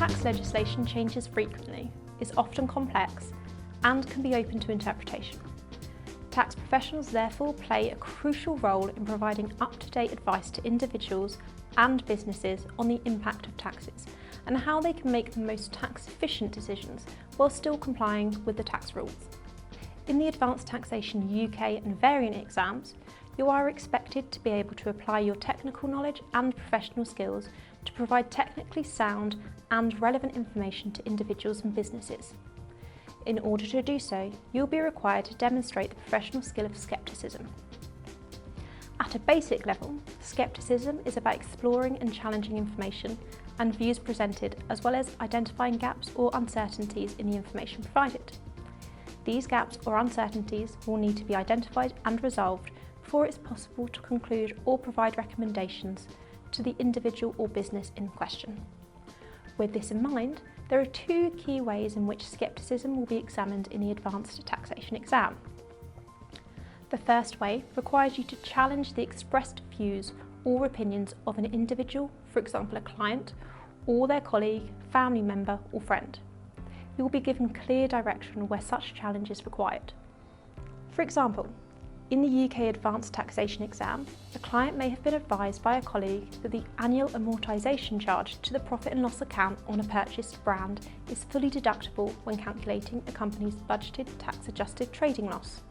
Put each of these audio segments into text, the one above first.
tax legislation changes frequently, is often complex, and can be open to interpretation. Tax professionals therefore play a crucial role in providing up-to-date advice to individuals and businesses on the impact of taxes and how they can make the most tax-efficient decisions while still complying with the tax rules. In the Advanced Taxation UK and Variant exams, you are expected to be able to apply your technical knowledge and professional skills to provide technically sound and relevant information to individuals and businesses. In order to do so, you'll be required to demonstrate the professional skill of scepticism. At a basic level, scepticism is about exploring and challenging information and views presented, as well as identifying gaps or uncertainties in the information provided. These gaps or uncertainties will need to be identified and resolved before it's possible to conclude or provide recommendations to the individual or business in question. With this in mind, there are two key ways in which scepticism will be examined in the Advanced Taxation exam. The first way requires you to challenge the expressed views or opinions of an individual, for example a client, or their colleague, family member or friend. You will be given clear direction where such challenge is required. For example, in the UK Advanced Taxation exam, a client may have been advised by a colleague that the annual amortisation charge to the profit and loss account on a purchased brand is fully deductible when calculating a company's budgeted tax-adjusted trading loss.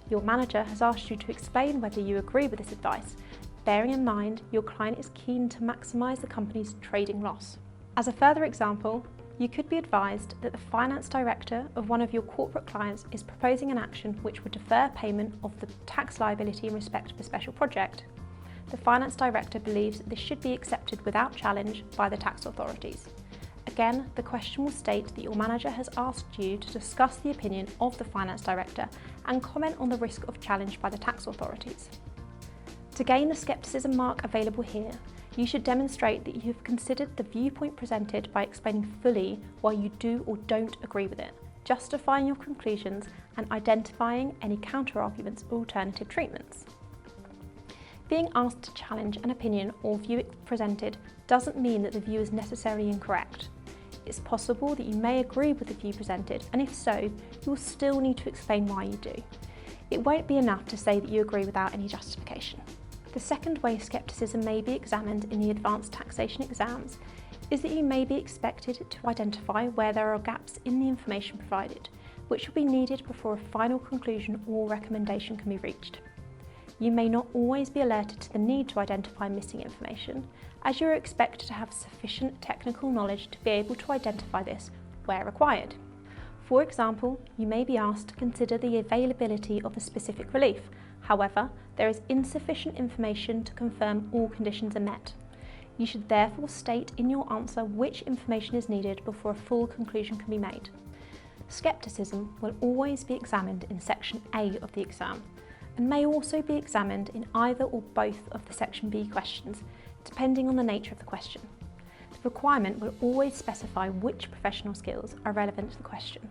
Your manager has asked you to explain whether you agree with this advice, bearing in mind your client is keen to maximise the company's trading loss. As a further example, you could be advised that the finance director of one of your corporate clients is proposing an action which would defer payment of the tax liability in respect of a special project. The finance director believes that this should be accepted without challenge by the tax authorities. Again, the question will state that your manager has asked you to discuss the opinion of the finance director and comment on the risk of challenge by the tax authorities. To gain the scepticism mark available here, you should demonstrate that you have considered the viewpoint presented by explaining fully why you do or don't agree with it, justifying your conclusions and identifying any counter-arguments or alternative treatments. Being asked to challenge an opinion or view presented doesn't mean that the view is necessarily incorrect. It's possible that you may agree with the view presented, and if so, you will still need to explain why you do. It won't be enough to say that you agree without any justification. The second way scepticism may be examined in the Advanced Taxation exams is that you may be expected to identify where there are gaps in the information provided, which will be needed before a final conclusion or recommendation can be reached. You may not always be alerted to the need to identify missing information, as you are expected to have sufficient technical knowledge to be able to identify this where required. For example, you may be asked to consider the availability of a specific relief. However, there is insufficient information to confirm all conditions are met. You should therefore state in your answer which information is needed before a full conclusion can be made. Scepticism will always be examined in Section A of the exam, and may also be examined in either or both of the Section B questions, depending on the nature of the question. The requirement will always specify which professional skills are relevant to the question.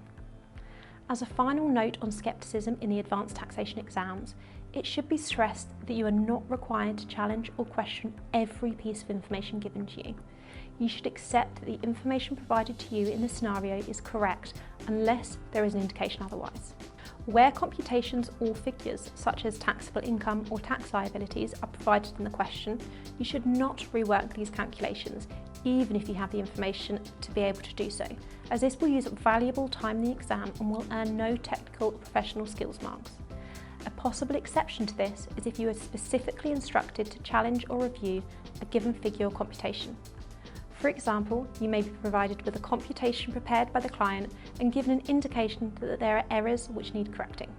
As a final note on scepticism in the Advanced Taxation exams, it should be stressed that you are not required to challenge or question every piece of information given to you. You should accept that the information provided to you in the scenario is correct unless there is an indication otherwise. Where computations or figures such as taxable income or tax liabilities are provided in the question, you should not rework these calculations, even if you have the information to be able to do so, as this will use up valuable time in the exam and will earn no technical or professional skills marks. A possible exception to this is if you are specifically instructed to challenge or review a given figure or computation. For example, you may be provided with a computation prepared by the client and given an indication that there are errors which need correcting.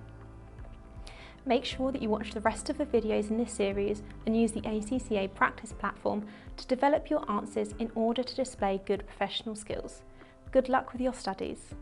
Make sure that you watch the rest of the videos in this series and use the ACCA practice platform to develop your answers in order to display good professional skills. Good luck with your studies.